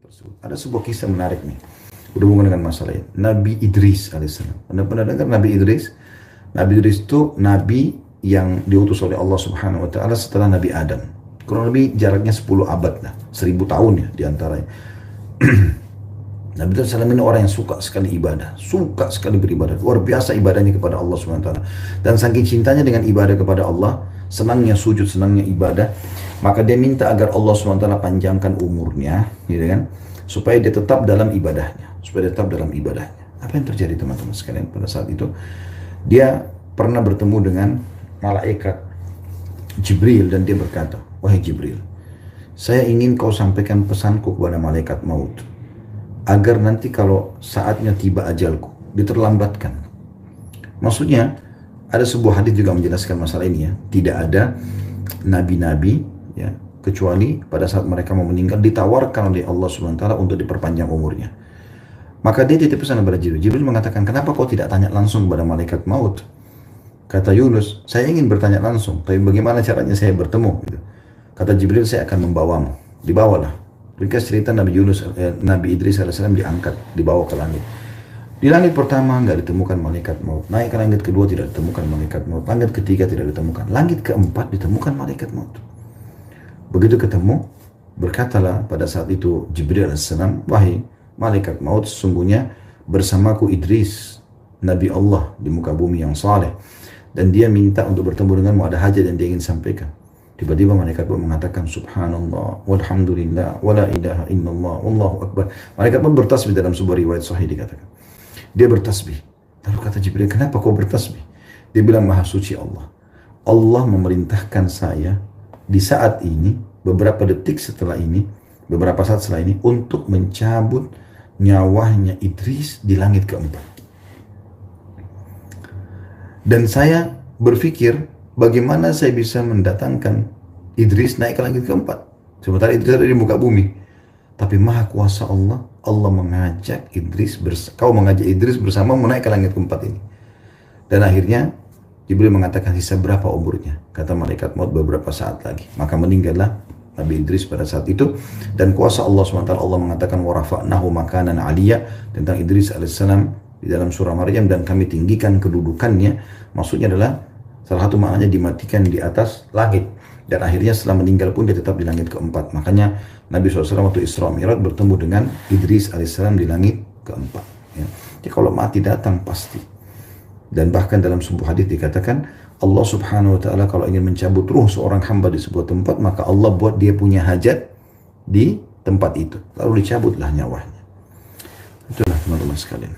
tersebut. Ada sebuah kisah menarik nih, berhubungan dengan masalah ini. Nabi Idris alaihissalam. Anda pernah dengar Nabi Idris? Nabi Idris itu nabi yang diutus oleh Allah Subhanahu wa taala setelah Nabi Adam. Kurang lebih jaraknya 10 abad lah, 1000 tahun ya diantaranya. Nabi Idris ini orang yang suka sekali ibadah, suka sekali beribadah, luar biasa ibadahnya kepada Allah Subhanahu wa taala. Dan saking cintanya dengan ibadah kepada Allah, senangnya sujud, senangnya ibadah, maka dia minta agar Allah SWT panjangkan umurnya, gitu kan, supaya dia tetap dalam ibadahnya, Apa yang terjadi teman-teman sekalian pada saat itu? Dia pernah bertemu dengan malaikat Jibril dan dia berkata, wahai Jibril, saya ingin kau sampaikan pesanku kepada malaikat maut, agar nanti kalau saatnya tiba ajalku, diterlambatkan. Maksudnya, ada sebuah hadis juga menjelaskan masalah ini ya. Tidak ada nabi-nabi ya, kecuali pada saat mereka mau meninggal ditawarkan oleh Allah SWT untuk diperpanjang umurnya. Maka dia titip pesan kepada Jibril. Jibril mengatakan, kenapa kau tidak tanya langsung kepada malaikat maut? Kata Yunus, saya ingin bertanya langsung, tapi bagaimana caranya saya bertemu? Gitu. Kata Jibril, saya akan membawamu. Dibawalah. Ringkas cerita Nabi Idris AS diangkat, dibawa ke langit. Di langit pertama nggak ditemukan malaikat maut. Naik ke langit kedua tidak ditemukan malaikat maut. Langit ketiga tidak ditemukan. Langit keempat ditemukan malaikat maut. Begitu ketemu, berkatalah pada saat itu Jibril AS, wahai malaikat maut, sesungguhnya bersamaku Idris, Nabi Allah di muka bumi yang saleh. Dan dia minta untuk bertemu denganmu, ada hajat yang dia ingin sampaikan. Tiba-tiba malaikat pun mengatakan subhanallah walhamdulillah wala ilaha illallah wallahu akbar. Malaikat pun bertasbih, dalam sebuah riwayat sahih dikatakan. Dia bertasbih. Lalu kata Jibril, kenapa kau bertasbih? Dia bilang, maha suci Allah. Allah memerintahkan saya di saat ini, beberapa detik setelah ini, beberapa saat setelah ini, untuk mencabut nyawanya Idris di langit keempat. Dan saya berpikir, bagaimana saya bisa mendatangkan Idris naik ke langit keempat? Sementara Idris ada di muka bumi. Tapi maha kuasa Allah, Allah mengajak kau mengajak Idris bersama menaik ke langit keempat ini. Dan akhirnya Jibril mengatakan, sisa berapa umurnya? Kata malaikat maut, beberapa saat lagi. Maka meninggallah Nabi Idris pada saat itu. Dan kuasa Allah SWT, Allah mengatakan warafa'nahu makanan aliyah tentang Idris alaihissalam di dalam surah Maryam, dan kami tinggikan kedudukannya. Maksudnya adalah salah satu maknanya dimatikan di atas langit. Dan akhirnya setelah meninggal pun dia tetap di langit keempat. Makanya Nabi SAW waktu Isra Mi'raj bertemu dengan Idris alaihissalam di langit keempat. Ya. Jadi kalau mati datang pasti. Dan bahkan dalam sebuah hadis dikatakan, Allah Subhanahu Wa Taala kalau ingin mencabut ruh seorang hamba di sebuah tempat, maka Allah buat dia punya hajat di tempat itu. Lalu dicabutlah nyawanya. Itulah teman-teman sekalian.